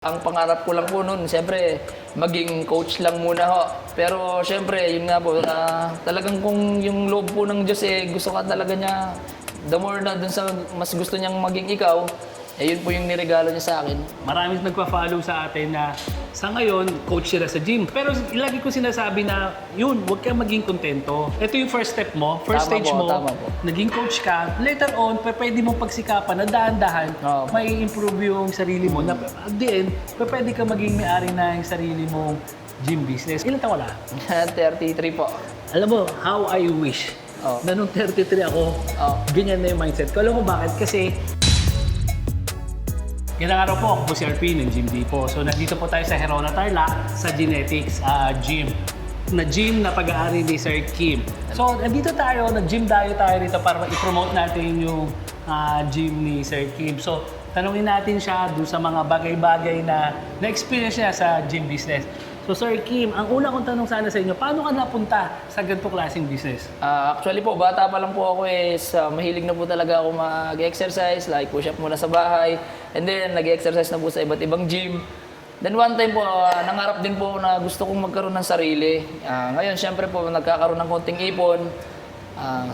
Ang pangarap ko lang po noon, siyempre, maging coach lang muna ho. Pero siyempre, yun nga po, talagang kung yung loob po ng Diyos, gusto ka talaga niya, the more na dun sa mas gusto niyang maging ikaw, yun po yung niregalo niya sa akin. Maraming nagpa-follow sa atin na sa ngayon, coach sila sa gym. Pero lagi ko sinasabi na, yun, huwag kang maging kontento. Ito yung first step mo, first Tama stage po, mo, tama po. naging coach ka. Later on, pwede mong pagsikapan na dahan-dahan, Oo. may improve yung sarili mo. Na, at the end, pwede ka maging may-ari na yung sarili mong gym business. Ilan taon ka na? 33 po. Alam mo, how I wish Oo. na nung 33 ako, Oo. ganyan na yung mindset ko. Alam mo bakit? Kasi Gandang araw po, ako po si RP ng Gym Depot. So nandito po tayo sa Herona Tarlac sa Genetics Gym. Na gym na pag-aari ni Sir Kim. So nandito tayo, nag-gym tayo dito para i-promote natin yung gym ni Sir Kim. So tanungin natin siya dun sa mga bagay-bagay na na-experience niya sa gym business. So Sir Kim, ang una kong tanong sana sa inyo, paano ka napunta sa ganito klaseng business? Actually po, bata pa lang po ako mahilig na po talaga ako mag-exercise, like push-up muna sa bahay, and then nag-exercise na po sa iba't ibang gym. Then one time po, nangarap din po na gusto kong magkaroon ng sarili. Ngayon, syempre po, nagkakaroon ng konting ipon.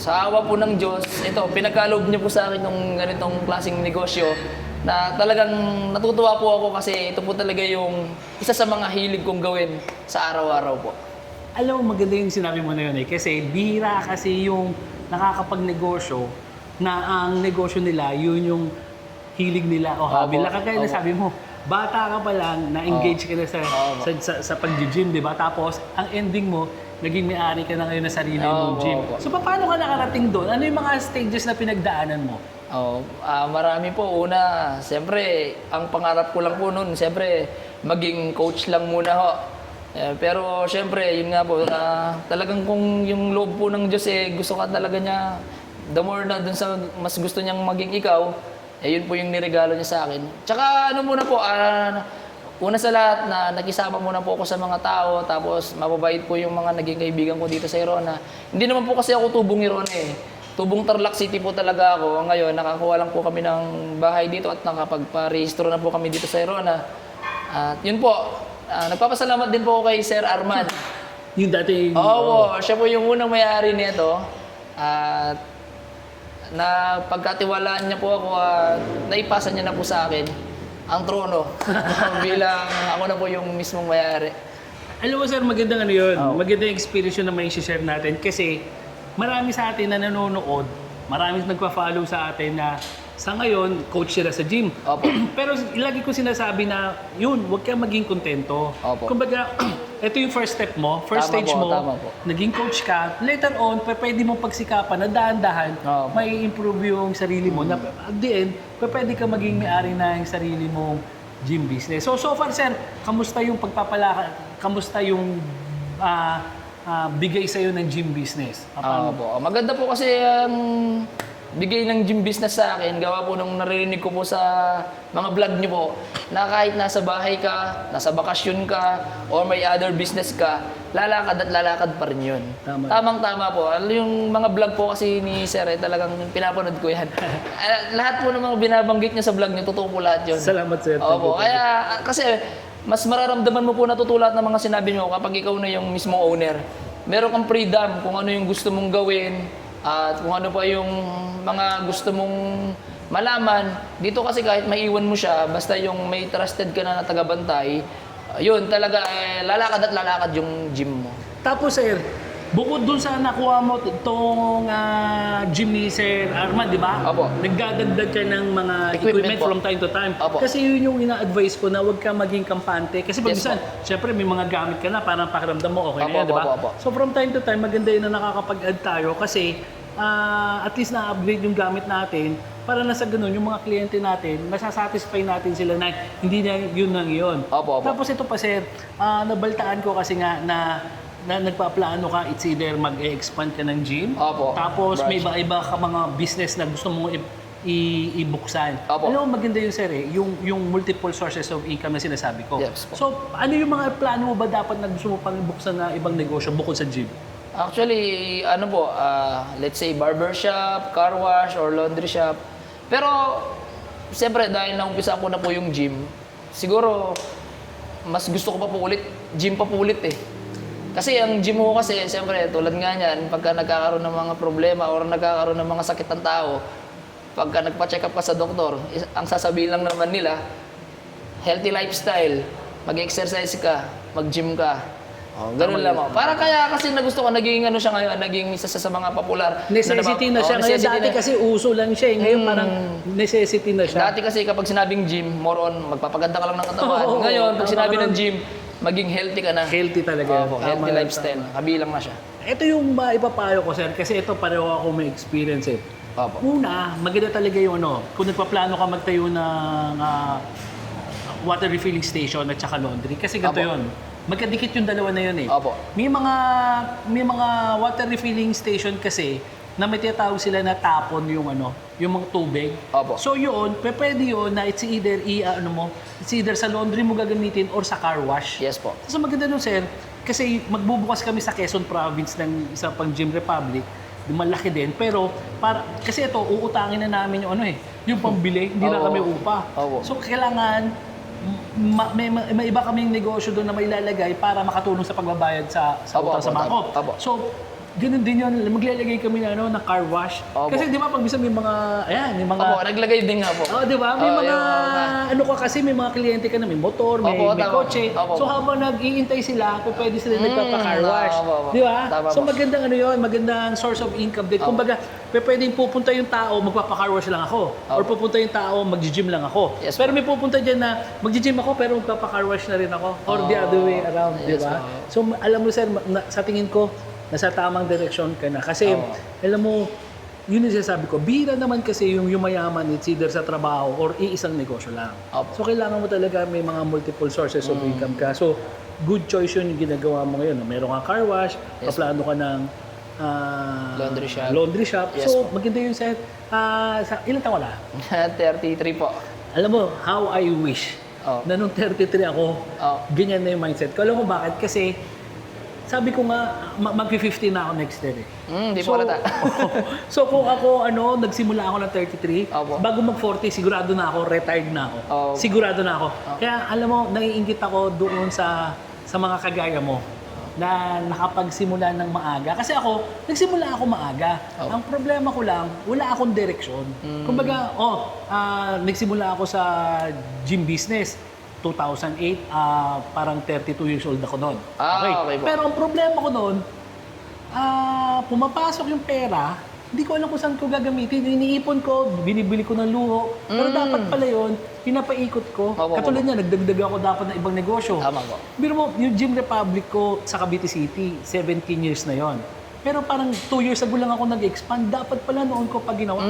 Sa awa po ng Diyos, ito, pinagkaloob niyo po sa akin yung ganitong klaseng negosyo na talagang natutuwa po ako kasi ito po talaga yung isa sa mga hilig kong gawin sa araw-araw po. Alam mo, maganda yung sinabi mo na yun kasi bihira kasi yung nakakapagnegosyo na ang negosyo nila, yun yung hilig nila o hobby nila. Kagaya na sabi mo, bata ka pa lang, na-engage ka na sa pag-gym, di ba? Tapos, ang ending mo, naging may-ari ka na ngayon na sarili mong gym. So, paano ka nakarating doon? Ano yung mga stages na pinagdaanan mo? Marami po. Una, siyempre, ang pangarap ko lang po noon, siyempre, maging coach lang muna ho. Pero siyempre, yun nga po, talagang kung yung loob po ng Diyos, gusto ka talaga niya, the more na dun sa mas gusto niyang maging ikaw, yun po yung niregalo niya sa akin. Tsaka ano muna po, una sa lahat na nakisama muna po ako sa mga tao, tapos mababait po yung mga naging kaibigan ko dito sa Herona. Hindi naman po kasi ako tubong Herona Tubong Tarlac City po talaga ako. Ngayon, nakakuha lang po kami ng bahay dito at nakapagparehistro na po kami dito sa Herona. At yun po, nagpapasalamat din po ako kay Sir Arman. Yung dati... Oo, siya po yung unang may-ari nito. At na pagkatiwalaan niya po ako at naipasa niya na po sa akin ang trono bilang ako na po yung mismong may-ari. Alam mo sir, magandang ano yun. Magandang experience yun na may share natin kasi marami sa atin na nanonood, marami nagpa-follow sa atin na sa ngayon, coach sila sa gym. Opo. Pero lagi ko sinasabi na, yun, huwag kang maging kontento. Opo. Kumbaga, ito yung first step mo, first Tama stage po, mo, tama po. naging coach ka, later on, pwede mong pagsikapan na dahan-dahan, Opo. may improve yung sarili mo. Na, at the end, pwede ka maging may-ari na yung sarili mong gym business. So far, sir, kamusta yung pagpapalakad? Kamusta yung bigay sa'yo ng gym business? Po. Maganda po kasi ang bigay ng gym business sa akin, gawa po nung naririnig ko po sa mga vlog niyo po, na kahit nasa bahay ka, nasa bakasyon ka, or may other business ka, lalakad at lalakad pa rin yun. Tama. Tamang-tama po. Yung mga vlog po kasi ni Sir, talagang pinapanood ko yan. Lahat po ng mga binabanggit niya sa vlog niyo, totoo po lahat yun. Salamat, sir. Opo, kaya kasi mas mararamdaman mo po natutulat ng mga sinabi mo kapag ikaw na yung mismong owner. Meron kang freedom kung ano yung gusto mong gawin at kung ano pa yung mga gusto mong malaman. Dito kasi kahit maiwan mo siya, basta yung may trusted ka na tagabantay, yun talaga lalakad at lalakad yung gym mo. Tapos sir, bukod dun sa nakuha mo itong gym ni Sir Arman, di ba? Opo. Nagdadagdag ka ng mga Equipment equipment po. from time to time. Opo. Kasi yun yung ina-advise ko na huwag ka maging kampante. Kasi pag Yes, minsan, syempre may mga gamit ka na, parang pakiramdam mo okay na Opo, yan, di ba? opo. So from time to time, maganda yun na nakakapag-add tayo kasi at least na-upgrade yung gamit natin para na sa ganun, yung mga kliyente natin, masasatisfy natin sila na hindi na yun lang yun. Opo. Tapos ito pa sir, nabaltaan ko kasi nga na nagpaplano ka, it's either mag-expand ka ng gym, Opo. tapos may Branch. iba-iba ka mga business na gusto mong ibuksan. Opo. Alam mo, maganda yun sir yung multiple sources of income na sinasabi ko. Yes po. So, ano yung mga plano mo ba dapat na gusto mo pang ibuksan na ibang negosyo bukod sa gym? Actually, ano po, let's say barbershop, car wash, or laundry shop. Pero, siyempre, dahil naumpisa ko na po yung gym, siguro, mas gusto ko pa po ulit, gym pa po ulit eh. Kasi ang gym ko kasi, siyempre, tulad nga niyan, pagka nagkakaroon ng mga problema or nagkakaroon ng mga sakit ng tao, pagka nagpa-check up ka sa doktor, ang sasabihin lang naman nila, healthy lifestyle, mag-exercise ka, mag-gym ka. Oh, ganun lang ako. Para kaya kasi nagusto ko, naging ano siya ngayon, naging isa sa mga popular. Necessity na siya. Ngayon necessity dati na. kasi uso lang siya. Ngayon parang necessity na siya. Dati kasi kapag sinabing gym, more on magpapaganda ka lang ng katawan. Oo, Ngayon, pag tama sinabi ka ng ron. gym, maging healthy ka na. Healthy talaga. Opo, Tama healthy yan, lifestyle. tama. Kabilang na siya. Ito yung maipapayo ko, sir. Kasi ito pareho ako may experience eh. Opo. Una, maganda talaga yung ano, kung nagpaplano ka magtayo ng water refilling station at saka laundry. Kasi ganito Opo. yun. Magkadikit yung dalawa na yun eh. Opo. May mga water refilling station kasi na may tinatawag sila na tapon yung ano, yung mga tubig. Opo. So yun, pwede yun na it's either sa laundry mo gagamitin or sa car wash. Yes po. So maganda nun, sir, kasi magbubukas kami sa Quezon Province ng isa pang Gym Republic. Malaki din, pero kasi ito, uutangin na namin yung ano eh, yung pambili, hindi na Oo. kami upa. Oo. So kailangan, may iba kaming negosyo doon na may ilalagay para makatulong sa pagbabayad sa Opo, utang sa opo, bangko. opo. So, ganun din yun, maglalagay kami ng car wash. Opo. Kasi di ba, pag minsan may mga, may mga... Opo, naglagay din nga po. Oh, di ba? May Oo, mga, yung ano ka kasi, may mga kliyente ka na, may motor, may Opo, tama. kotse. Opo. So habang nag-iintay sila, pwede sila nagpapa-car wash. opo, opo. Di ba? Tama So po. magandang ano yun, magandang source of income din. Opo. Kumbaga, pwedeng pupunta yung tao, magpapa-car wash lang ako. Or Opo. pupunta yung tao, mag-gym lang ako. Yes, Pero may pupunta dyan na, mag-gym ako, pero magpapa-car wash na rin ako. Or the other way around, di Yes, ba? po. So alam mo sir, sa tingin ko, nasa tamang direksyon ka na. Kasi, Oo. alam mo, yun yung sinasabi ko, bihira naman kasi yung mayaman, it's either sa trabaho or iisang negosyo lang. Opo. So, kailangan mo talaga may mga multiple sources of income ka. So, good choice yun yung ginagawa mo ngayon. Meron kang car wash, Yes, paplano ka ng Laundry shop. Yes, so, po. maganda yun, sir. Ilan taon ka na? 33 po. Alam mo, how I wish Oh. na nung 33 ako, Oh. ganyan na yung mindset ko. Alam mo bakit? Kasi, sabi ko nga, mag-50 na ako next year eh. Hindi po halata. So kung ako, nagsimula ako ng 33, Opo. bago mag-40, sigurado na ako, retired na ako. Opo. Sigurado na ako. Kaya alam mo, naiinggit ako doon sa mga kagaya mo na nakapagsimula ng maaga. Kasi ako, nagsimula ako maaga. Opo. Ang problema ko lang, wala akong direksyon. Kumbaga, nagsimula ako sa gym business. 2008, parang 32 years old ako noon. Okay po. Pero ang problema ko noon, pumapasok yung pera, hindi ko alam kung saan ko gagamitin. Iniipon ko, binibili ko ng luho. Pero dapat pala yun, pinapaikot ko. Opo, Katulad opo. niya, nagdagdag ako dapat ng ibang negosyo. Tama po. Biro mo, yung Gym Republic ko sa Cavite City, 17 years na yon. Pero parang 2 years ago lang ako nag-expand. Dapat pala noon ko pa ginawa.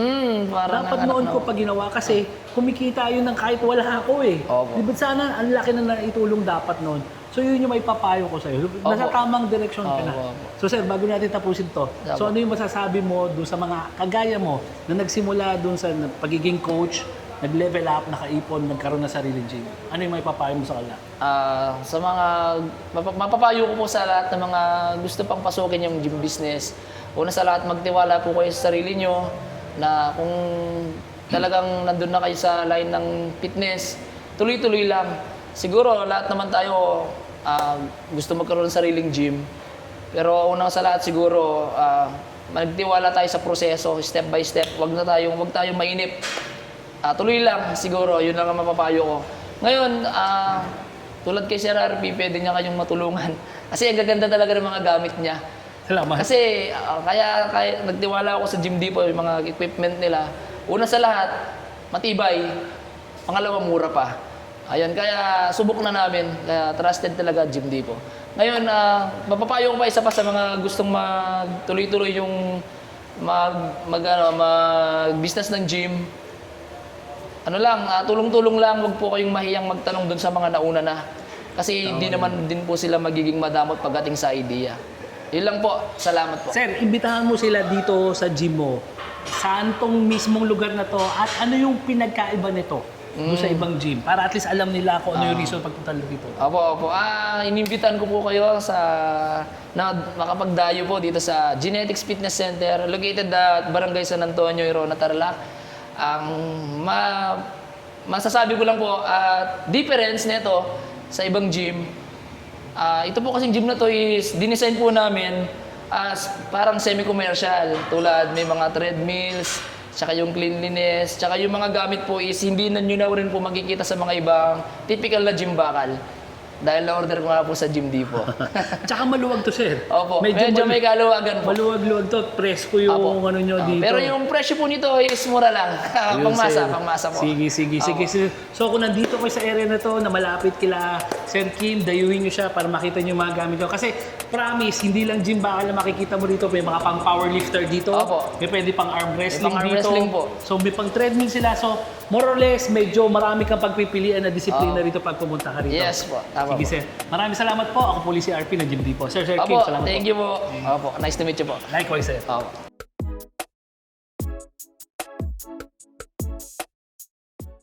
Parang Dapat noon ko pa ginawa kasi kumikita yun ng kahit wala ako eh. Opo. Di ba sana ang laki na naitulong dapat noon. So yun yung may papayo ko sa'yo. Nasa Opo. tamang direksyon ka na. Opo, opo. So sir, bago natin tapusin to, so Opo. ano yung masasabi mo doon sa mga kagaya mo na nagsimula doon sa pagiging coach, nag-level up, nakaipon, nagkaroon ng sariling gym? Ano yung may papayo mo sa kanila? Sa mga mapapayo ko po sa lahat ng mga gusto pang pasukin yung gym business. Una sa lahat, magtiwala po kayo sa sarili nyo na kung talagang nandun na kayo sa line ng fitness, tuloy-tuloy lang. Siguro lahat naman tayo gusto magkaroon ng sariling gym. Pero una sa lahat siguro magtiwala tayo sa proseso, step by step. Wag tayong mainip. Tuloy lang siguro, yun lang ang mapapayo ko. Ngayon, tulad kay Sir RP, pwede niya kayong matulungan. Kasi ang gaganda talaga ng mga gamit niya. Salamat. Kasi kaya nagtiwala ako sa Gym Depot, yung mga equipment nila. Una sa lahat, matibay. Pangalawa, mura pa. Ayun, kaya subok na namin. Kaya trusted talaga Gym Depot. Ngayon, mapapayo ko pa isa pa sa mga gustong magtuloy-tuloy yung mag-business ng gym. Tulong-tulong lang, wag po kayong mahiyang magtanong dun sa mga nauna na. Kasi hindi naman din po sila magiging madamot pagdating sa idea. Yun lang po. Salamat po. Sir, imbitahan mo sila dito sa gym mo. Saan tong mismong lugar na to at ano yung pinagkaiba nito doon sa ibang gym? Para at least alam nila kung ano yung reason pagpunta dito. Opo. Inimbitan ko po kayo na makapagdayo po dito sa Genetics Fitness Center located at Barangay San Antonio, Irona, Tarlac. Ang masasabi ko lang po, difference nito sa ibang gym, ito po kasing gym na to is dinesign po namin as parang semi-commercial. Tulad may mga treadmills, tsaka yung cleanliness, tsaka yung mga gamit po is hindi na nyo na rin po makikita sa mga ibang typical na gym bakal. Dahil na-order ko nga po sa Gym Depot. Tsaka maluwag to, sir. Opo, medyo may kaluwagan po. Maluwag-luwag to. Presko yung Opo. ano nyo dito. Pero yung presyo po nito is mura lang. Ayun, sir. Pangmasa po. Sige, sir. So kung nandito kayo sa area na to, na malapit kila Sir Kim, dayuhin nyo siya para makita nyo yung mga gamit nyo. Kasi promise, hindi lang gym bakal na makikita mo dito. May mga pang powerlifter dito. Opo. May pwede pang arm wrestling pang arm dito. wrestling po. So may pang treadmill sila. So more or less, medyo marami kang pagpipilian na disiplina rito pag pumunta ka rito. Yes po, tama Sige, po. sir. Maraming salamat po. Ako po si RP ng Gym Depot. Sir Kim, Opo, salamat thank po. you po. Opo, nice to meet you po. Likewise, sir. Opo.